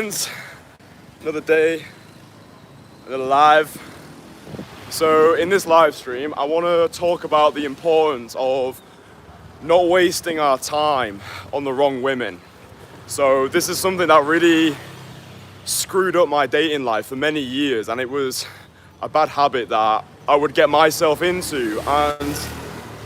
friends, another day, another live. So in this live stream, I want to talk about the importance of not wasting our time on the wrong women. So this is something that really screwed up my dating life for many years, and it was a bad habit that I would get myself into. And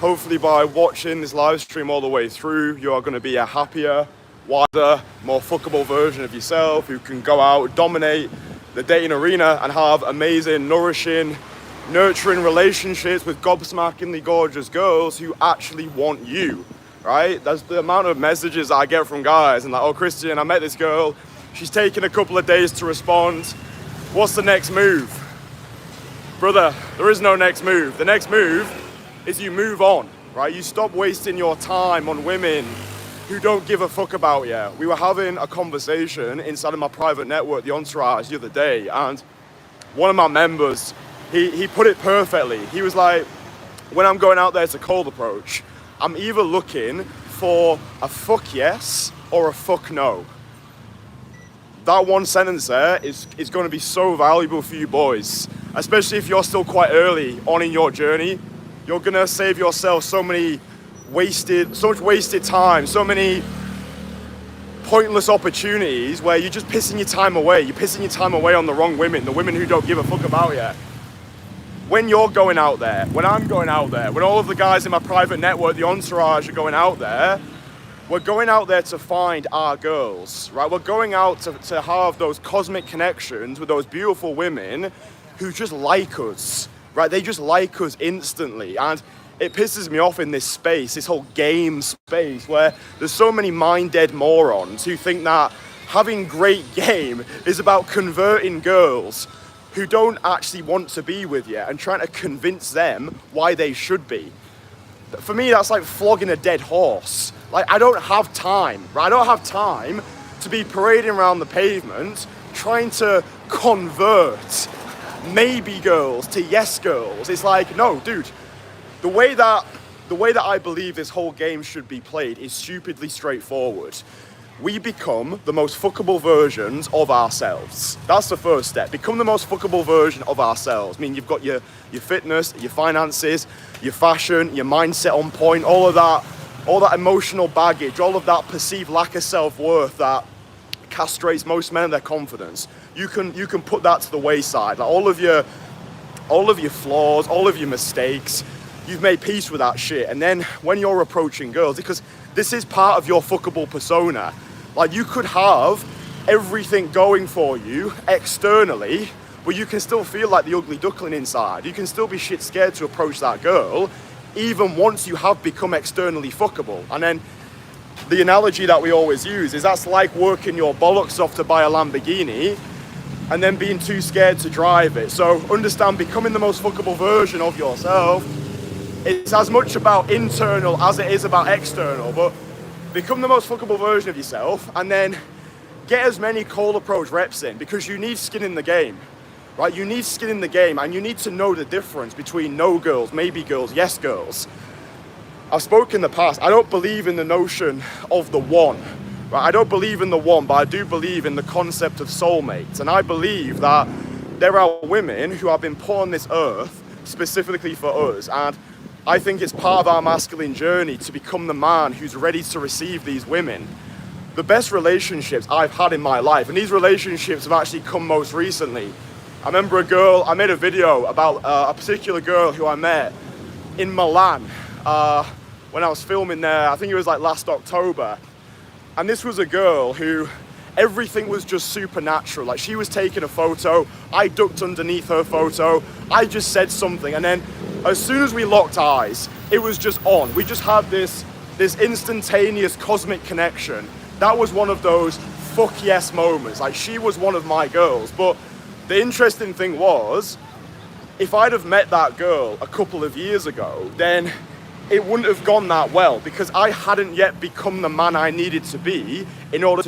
hopefully by watching this live stream all the way through, you are going to be a happier, wiser, more fuckable version of yourself who can go out, dominate the dating arena and have amazing, nourishing, nurturing relationships with gob-smackingly gorgeous girls who actually want you, right? That's the amount of messages I get from guys and like, oh, Kristian, I met this girl, she's taken a couple of days to respond. What's the next move? Brother, there is no next move. The next move is you move on, right? You stop wasting your time on women who don't give a fuck about you. We were having a conversation inside of my private network, the Entourage, the other day, and one of my members, he put it perfectly. He was like, when I'm going out there to cold approach, I'm either looking for a fuck yes or a fuck no. That one sentence there is going to be so valuable for you boys, especially if you're still quite early on in your journey. You're going to save yourself so much wasted time, so many pointless opportunities where you're just pissing your time away. You're pissing your time away on the wrong women, the women who don't give a fuck about you. When you're going out there, when I'm going out there, when all of the guys in my private network, the Entourage, are going out there, we're going out there to find our girls, right? We're going out to have those cosmic connections with those beautiful women who just like us, right? They just like us instantly. And it pisses me off in this space, this whole game space, where there's so many mind-dead morons who think that having great game is about converting girls who don't actually want to be with you and trying to convince them why they should be. For me, that's like flogging a dead horse. Like, I don't have time, right? I don't have time to be parading around the pavement trying to convert maybe girls to yes girls. It's like, no, dude. The way that I believe this whole game should be played is stupidly straightforward. We become the most fuckable versions of ourselves. That's the first step. Become the most fuckable version of ourselves. I mean, you've got your fitness, your finances, your fashion, your mindset on point, all of that emotional baggage, all of that perceived lack of self-worth that castrates most men and their confidence. You can put that to the wayside. Like all of your flaws, all of your mistakes, you've made peace with that shit. And then when you're approaching girls, because this is part of your fuckable persona, like you could have everything going for you externally, but you can still feel like the ugly duckling inside. You can still be shit scared to approach that girl, even once you have become externally fuckable. And then the analogy that we always use is that's like working your bollocks off to buy a Lamborghini and then being too scared to drive it. So understand, becoming the most fuckable version of yourself, it's as much about internal as it is about external, but become the most fuckable version of yourself and then get as many cold approach reps in, because you need skin in the game, right? You need skin in the game, and you need to know the difference between no girls, maybe girls, yes girls. I've spoken in the past, I don't believe in the notion of the one, right? I don't believe in the one, but I do believe in the concept of soulmates. And I believe that there are women who have been put on this earth specifically for us, and I think it's part of our masculine journey to become the man who's ready to receive these women. The best relationships I've had in my life, and these relationships have actually come most recently. I remember I made a video about a particular girl who I met in Milan when I was filming there. I think it was like last October. And this was a girl who everything was just supernatural. Like, she was taking a photo, I ducked underneath her photo, I just said something, and then as soon as we locked eyes, it was just on. We just had this instantaneous cosmic connection. That was one of those fuck yes moments. Like, she was one of my girls. But the interesting thing was, if I'd have met that girl a couple of years ago, then it wouldn't have gone that well, because I hadn't yet become the man I needed to be in order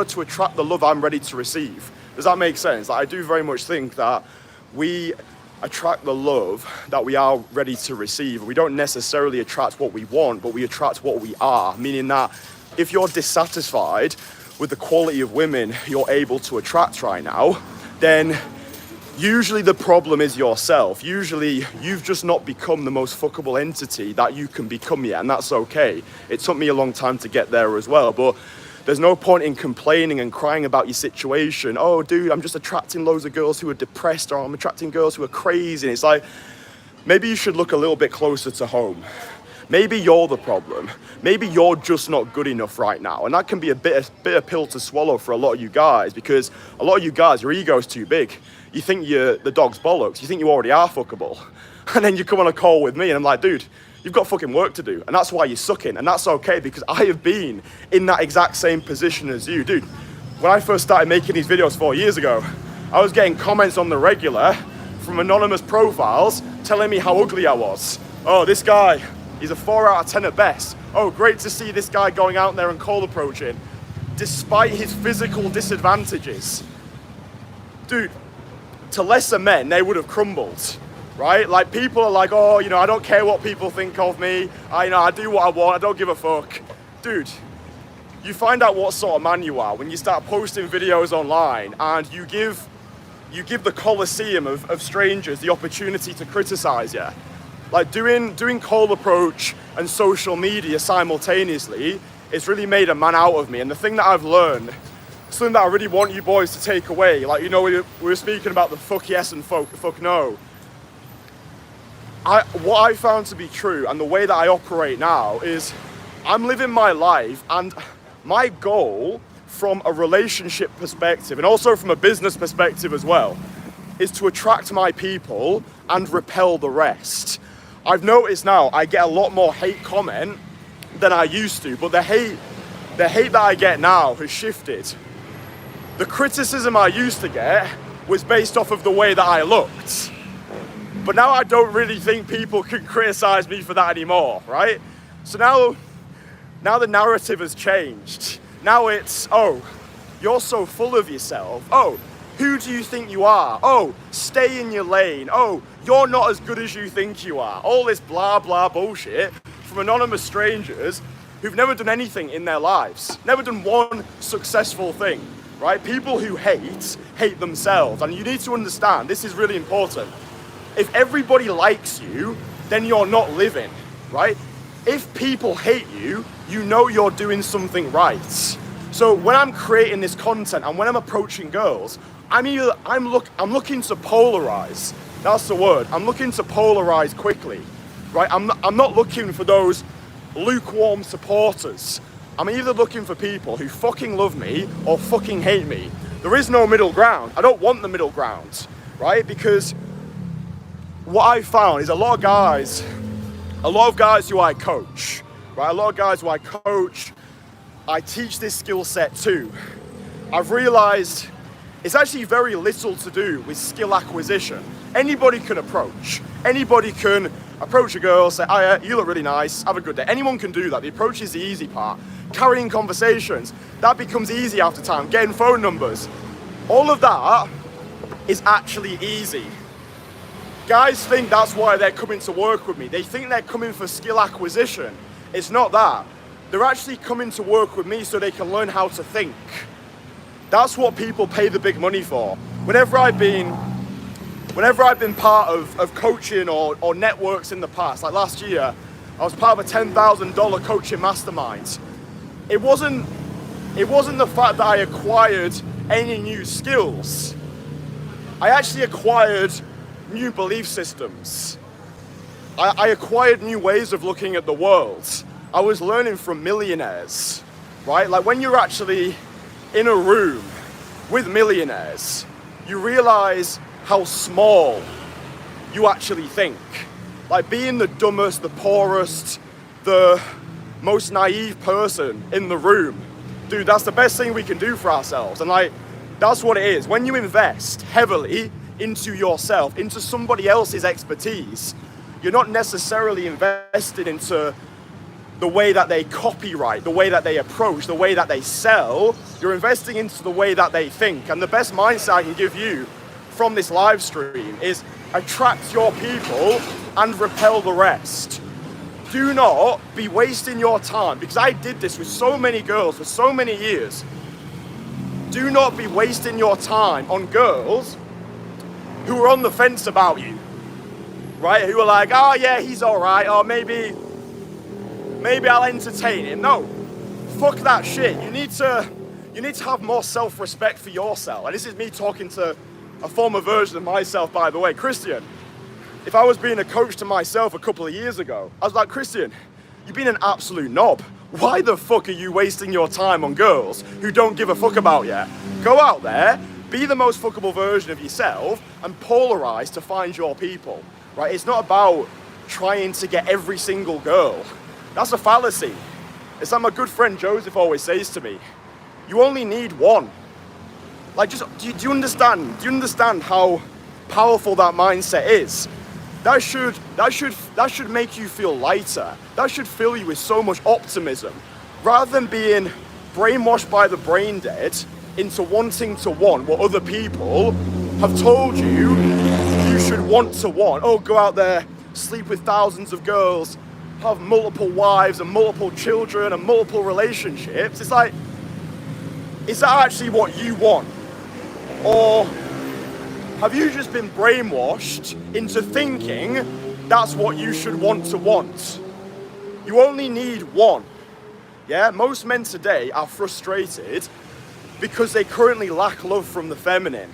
to attract the love I'm ready to receive. Does that make sense? Like, I do very much think that we attract the love that we are ready to receive. We don't necessarily attract what we want, but we attract what we are, meaning that if you're dissatisfied with the quality of women you're able to attract right now, then usually the problem is yourself. Usually you've just not become the most fuckable entity that you can become yet, and that's okay. It took me a long time to get there as well, but there's no point in complaining and crying about your situation. Oh, dude, I'm just attracting loads of girls who are depressed, or I'm attracting girls who are crazy. And it's like, maybe you should look a little bit closer to home. Maybe you're the problem. Maybe you're just not good enough right now. And that can be a bitter pill to swallow for a lot of you guys, because a lot of you guys, your ego's too big. You think you're the dog's bollocks. You think you already are fuckable. And then you come on a call with me and I'm like, dude, you've got fucking work to do. And that's why you're sucking. And that's okay, because I have been in that exact same position as you. Dude, when I first started making these videos 4 years ago, I was getting comments on the regular from anonymous profiles telling me how ugly I was. Oh, this guy, he's a 4 out of 10 at best. Oh, great to see this guy going out there and cold approaching, despite his physical disadvantages. Dude, to lesser men, they would have crumbled, right? Like, people are like, oh, you know, I don't care what people think of me. I do what I want. I don't give a fuck. Dude, you find out what sort of man you are when you start posting videos online and you give the coliseum of strangers the opportunity to criticize you. Like, doing cold approach and social media simultaneously, it's really made a man out of me. And the thing that I've learned, something that I really want you boys to take away, like, you know, we were speaking about the fuck yes and fuck no. What I found to be true, and the way that I operate now, is I'm living my life, and my goal from a relationship perspective, and also from a business perspective as well, is to attract my people and repel the rest. I've noticed now I get a lot more hate comment than I used to, but the hate that I get now has shifted. The criticism I used to get was based off of the way that I looked. But now I don't really think people can criticize me for that anymore, right? So now the narrative has changed. Now it's, oh, you're so full of yourself. Oh, who do you think you are? Oh, stay in your lane. Oh, you're not as good as you think you are. All this blah, blah bullshit from anonymous strangers who've never done anything in their lives. Never done one successful thing, right? People who hate themselves. And you need to understand, this is really important. If everybody likes you, then you're not living, right? If people hate you, you know you're doing something right. So when I'm creating this content and when I'm approaching girls, I'm looking to polarize. That's the word. I'm looking to polarize quickly, right? I'm not looking for those lukewarm supporters. I'm either looking for people who fucking love me or fucking hate me. There is no middle ground. I don't want the middle ground, right? Because what I found is a lot of guys who I coach, right? A lot of guys who I coach, I teach this skill set too. I've realized it's actually very little to do with skill acquisition. Anybody can approach. Anybody can approach a girl, say, "Hiya, you look really nice, have a good day." Anyone can do that. The approach is the easy part. Carrying conversations, that becomes easy after time. Getting phone numbers. All of that is actually easy. Guys think that's why they're coming to work with me. They think they're coming for skill acquisition. It's not that. They're actually coming to work with me so they can learn how to think. That's what people pay the big money for. Whenever I've been part of coaching or networks in the past, like last year, I was part of a $10,000 coaching mastermind. It wasn't the fact that I acquired any new skills. I actually acquired new belief systems. I acquired new ways of looking at the world. I was learning from millionaires, right? Like, when you're actually in a room with millionaires, you realize how small you actually think. Like, being the dumbest, the poorest, the most naive person in the room, dude, that's the best thing we can do for ourselves. And like, that's what it is. When you invest heavily into yourself, into somebody else's expertise, you're not necessarily invested into the way that they copyright, the way that they approach, the way that they sell. You're investing into the way that they think. And the best mindset I can give you from this live stream is attract your people and repel the rest. Do not be wasting your time, because I did this with so many girls for so many years. Do not be wasting your time on girls who are on the fence about you, right? Who are like, oh yeah, he's all right, or maybe I'll entertain him. No, fuck that shit. You need to have more self-respect for yourself. And this is me talking to a former version of myself, by the way. Kristian, if I was being a coach to myself a couple of years ago, I was like, Kristian, you've been an absolute knob. Why the fuck are you wasting your time on girls who don't give a fuck about you? Go out there, be the most fuckable version of yourself, and polarize to find your people, right? It's not about trying to get every single girl. That's a fallacy. It's like my good friend Joseph always says to me, you only need one. Like, just, do you understand? Do you understand how powerful that mindset is? That should make you feel lighter. That should fill you with so much optimism. Rather than being brainwashed by the brain dead into wanting to want what other people have told you should want to want. Oh, go out there, sleep with thousands of girls, have multiple wives and multiple children and multiple relationships. It's like, is that actually what you want? Or have you just been brainwashed into thinking that's what you should want to want? You only need one. Yeah, most men today are frustrated because they currently lack love from the feminine.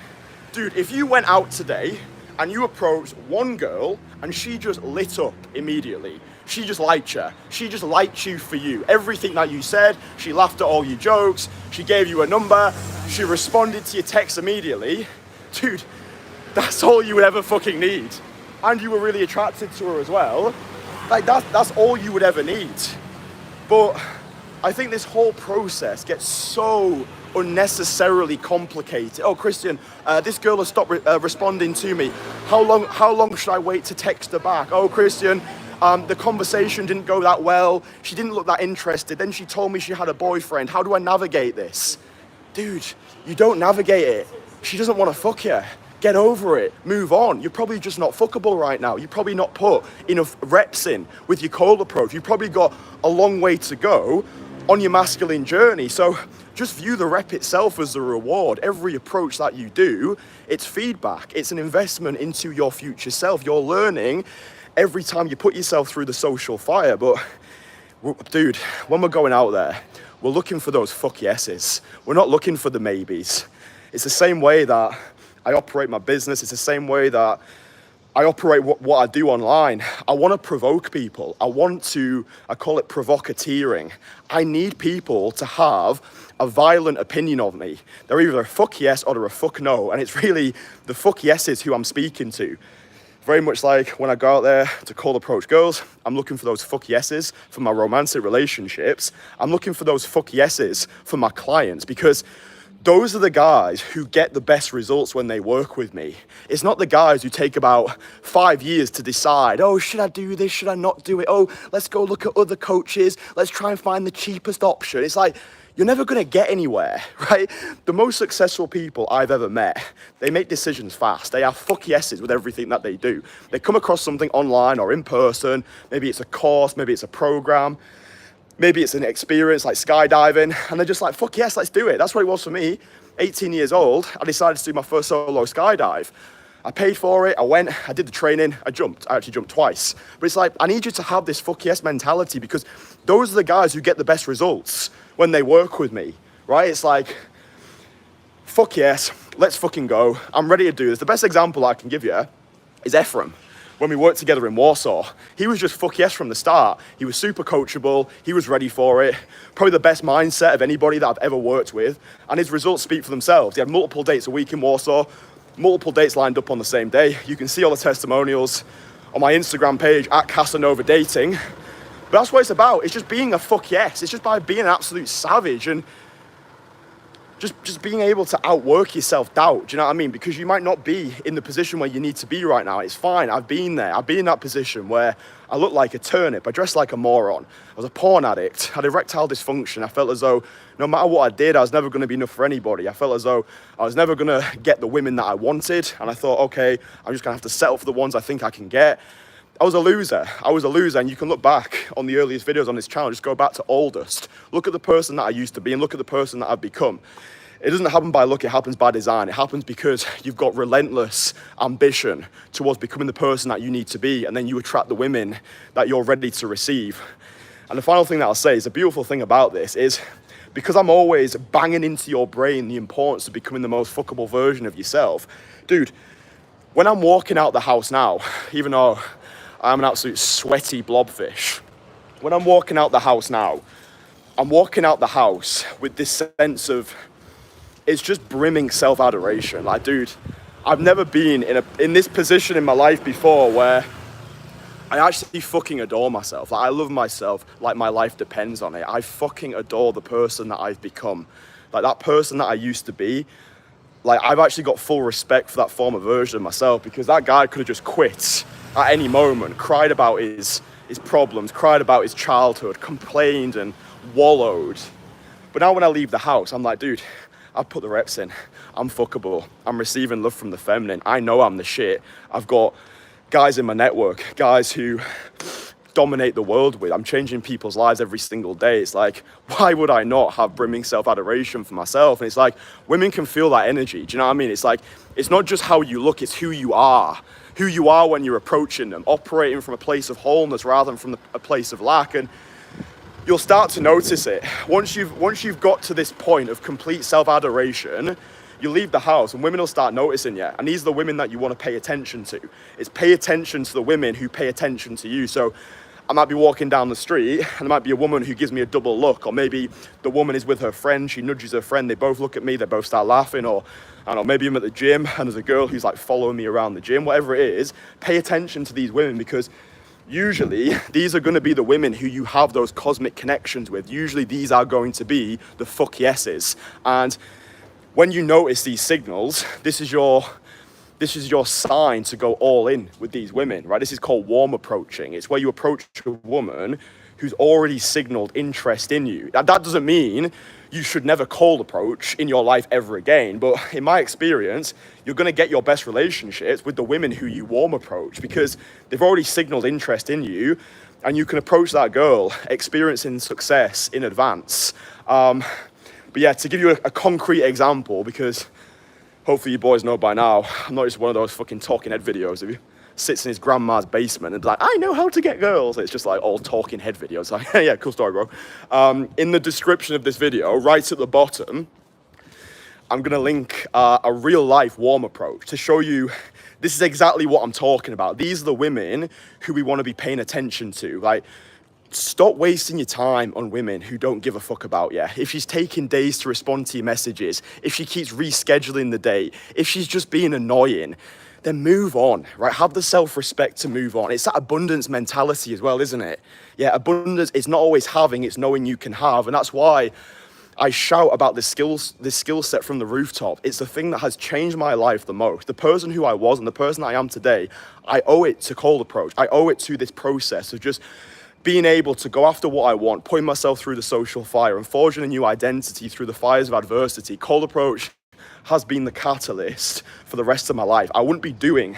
Dude, if you went out today and you approached one girl and she just lit up immediately, she just liked you. She just liked you for you. Everything that you said, she laughed at all your jokes, she gave you a number, she responded to your text immediately. Dude, that's all you would ever fucking need. And you were really attracted to her as well. Like, that's all you would ever need. But I think this whole process gets so unnecessarily complicated. Oh, Kristian, this girl has stopped responding to me. How long should I wait to text her back? Oh, Kristian, the conversation didn't go that well. She didn't look that interested. Then she told me she had a boyfriend. How do I navigate this? Dude, you don't navigate it. She doesn't want to fuck you. Get over it. Move on. You're probably just not fuckable right now. You've probably not put enough reps in with your cold approach. You've probably got a long way to go on your masculine journey. So just view the rep itself as a reward. Every approach that you do, it's feedback. It's an investment into your future self. You're learning every time you put yourself through the social fire. But dude, when we're going out there, we're looking for those fuck yeses. We're not looking for the maybes. It's the same way that I operate my business. It's the same way that I operate what I do online. I want to provoke people. I call it provocateering. I need people to have a violent opinion of me. They're either a fuck yes or they're a fuck no. And it's really the fuck yeses who I'm speaking to. Very much like when I go out there to cold approach girls, I'm looking for those fuck yeses for my romantic relationships. I'm looking for those fuck yeses for my clients, because those are the guys who get the best results when they work with me. It's not the guys who take about 5 years to decide, oh, should I do this? Should I not do it? Oh, let's go look at other coaches. Let's try and find the cheapest option. It's like, you're never going to get anywhere, right? The most successful people I've ever met, they make decisions fast. They have fuck yeses with everything that they do. They come across something online or in person. Maybe it's a course, maybe it's a program. Maybe it's an experience like skydiving, and they're just like, fuck yes, let's do it. That's what it was for me. 18 years old, I decided to do my first solo skydive. I paid for it, I went, I did the training, I actually jumped twice. But it's like, I need you to have this fuck yes mentality, because those are the guys who get the best results when they work with me, right? It's like, fuck yes, let's fucking go. I'm ready to do this. The best example I can give you is Ephraim. When we worked together in Warsaw, he was just fuck yes from the start. He was super coachable, he was ready for it, probably the best mindset of anybody that I've ever worked with, and his results speak for themselves. He had multiple dates a week in Warsaw, multiple dates lined up on the same day. You can see all the testimonials on my Instagram page, @CasanovADating. But that's what it's about. It's just being a fuck yes. It's just by being an absolute savage and just being able to outwork your self-doubt, do you know what I mean? Because you might not be in the position where you need to be right now. It's fine, I've been there. I've been in that position where I looked like a turnip, I dressed like a moron. I was a porn addict, I had erectile dysfunction. I felt as though no matter what I did, I was never gonna be enough for anybody. I felt as though I was never gonna get the women that I wanted. And I thought, okay, I'm just gonna have to settle for the ones I think I can get. I was a loser, and you can look back on the earliest videos on this channel, just go back to oldest. Look at the person that I used to be and look at the person that I've become. it doesn't happen by luck, it happens by design. It happens because you've got relentless ambition towards becoming the person that you need to be, and then you attract the women that you're ready to receive. And the final thing that I'll say is the beautiful thing about this is because I'm always banging into your brain the importance of becoming the most fuckable version of yourself. Dude, when I'm walking out the house now, even though I'm an absolute sweaty blobfish, when I'm walking out the house now, I'm walking out the house with this sense of, it's just brimming self-adoration. Like, dude, I've never been in this position in my life before where I actually fucking adore myself. Like, I love myself like my life depends on it. I fucking adore the person that I've become. Like, that person that I used to be, like, I've actually got full respect for that former version of myself, because that guy could have just quit at any moment, cried about his problems, cried about his childhood, complained and wallowed. But now when I leave the house, I'm like, dude, I've put the reps in. I'm fuckable. I'm receiving love from the feminine. I know I'm the shit. I've got guys in my network, guys who dominate the world with. I'm changing people's lives every single day. It's like, why would I not have brimming self-adoration for myself? And it's like, women can feel that energy. Do you know what I mean? It's like, it's not just how you look, it's who you are. Who you are when you're approaching them, operating from a place of wholeness rather than from a place of lack. And you'll start to notice it. Once you've got to this point of complete self-adoration, you leave the house and women will start noticing you. And these are the women that you want to pay attention to. It's pay attention to the women who pay attention to you. So I might be walking down the street and there might be a woman who gives me a double look, or maybe the woman is with her friend, she nudges her friend, they both look at me, they both start laughing, or I don't know, maybe I'm at the gym and there's a girl who's like following me around the gym, whatever it is. Pay attention to these women, because usually these are going to be the women who you have those cosmic connections with. Usually these are going to be the fuck yeses. And when you notice these signals, this is your sign to go all in with these women, right? This is called warm approaching. It's where you approach a woman who's already signaled interest in you. That doesn't mean you should never cold approach in your life ever again. But in my experience, you're going to get your best relationships with the women who you warm approach, because they've already signaled interest in you, and you can approach that girl experiencing success in advance. But yeah, to give you a concrete example, because hopefully you boys know by now, I'm not just one of those fucking talking head videos of you sits in his grandma's basement and like, I know how to get girls. It's just like all talking head videos. Like, yeah, cool story, bro. In the description of this video, right at the bottom, I'm gonna link a real life warm approach to show you this is exactly what I'm talking about. These are the women who we want to be paying attention to. Like, stop wasting your time on women who don't give a fuck about you. If she's taking days to respond to your messages, if she keeps rescheduling the date, if she's just being annoying, then move on, right? Have the self-respect to move on. It's that abundance mentality as well, isn't it? Yeah, abundance is not always having, it's knowing you can have. And that's why I shout about this skill set from the rooftop. It's the thing that has changed my life the most. The person who I was and the person I am today, I owe it to cold approach. I owe it to this process of just being able to go after what I want, putting myself through the social fire and forging a new identity through the fires of adversity. Cold approach has been the catalyst for the rest of my life. I wouldn't be doing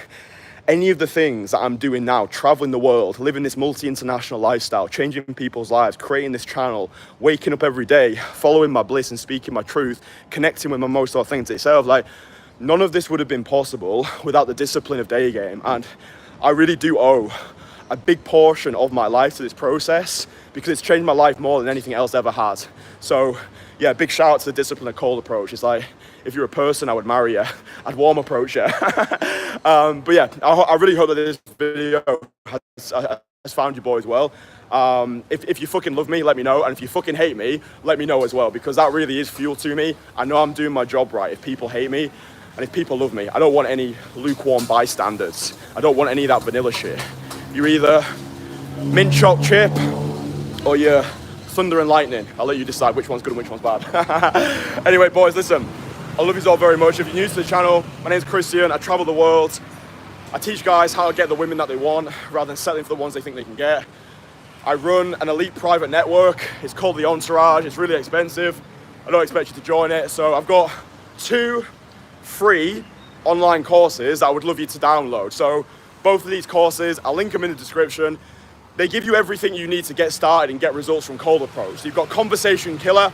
any of the things that I'm doing now, traveling the world, living this multi-international lifestyle, changing people's lives, creating this channel, waking up every day, following my bliss and speaking my truth, connecting with my most authentic self. Like, none of this would have been possible without the discipline of day game. And I really do owe a big portion of my life to this process, because it's changed my life more than anything else ever has. So yeah, big shout out to the discipline of cold approach. It's like, if you're a person, I would marry you. I'd warm approach you. But yeah, I really hope that this video has found you boys well. If you fucking love me, let me know. And if you fucking hate me, let me know as well, because that really is fuel to me. I know I'm doing my job right if people hate me. And if people love me, I don't want any lukewarm bystanders. I don't want any of that vanilla shit. You're either mint chopped chip or you're thunder and lightning. I'll let you decide which one's good and which one's bad. Anyway, boys, listen. I love you all very much. If you're new to the channel, my name's Kristian. I travel the world. I teach guys how to get the women that they want rather than settling for the ones they think they can get. I run an elite private network. It's called the Entourage. It's really expensive. I don't expect you to join it. So I've got 2 free online courses that I would love you to download. So both of these courses, I'll link them in the description. They give you everything you need to get started and get results from cold approach. So you've got Conversation Killer,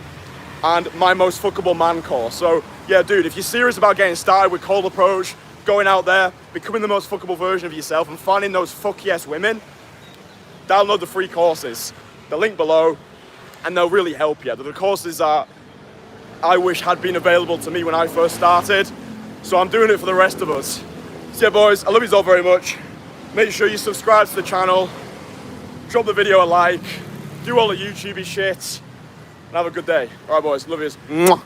and my most fuckable man course. So yeah, dude, if you're serious about getting started with cold approach, going out there, becoming the most fuckable version of yourself and finding those fuck yes women, download the free courses. The link below, and they'll really help you. They're the courses that I wish had been available to me when I first started, so I'm doing it for the rest of us. So yeah, boys, I love you all very much. Make sure you subscribe to the channel, drop the video a like, do all the YouTubey shit, and have a good day. All right, boys, love yous. Mwah.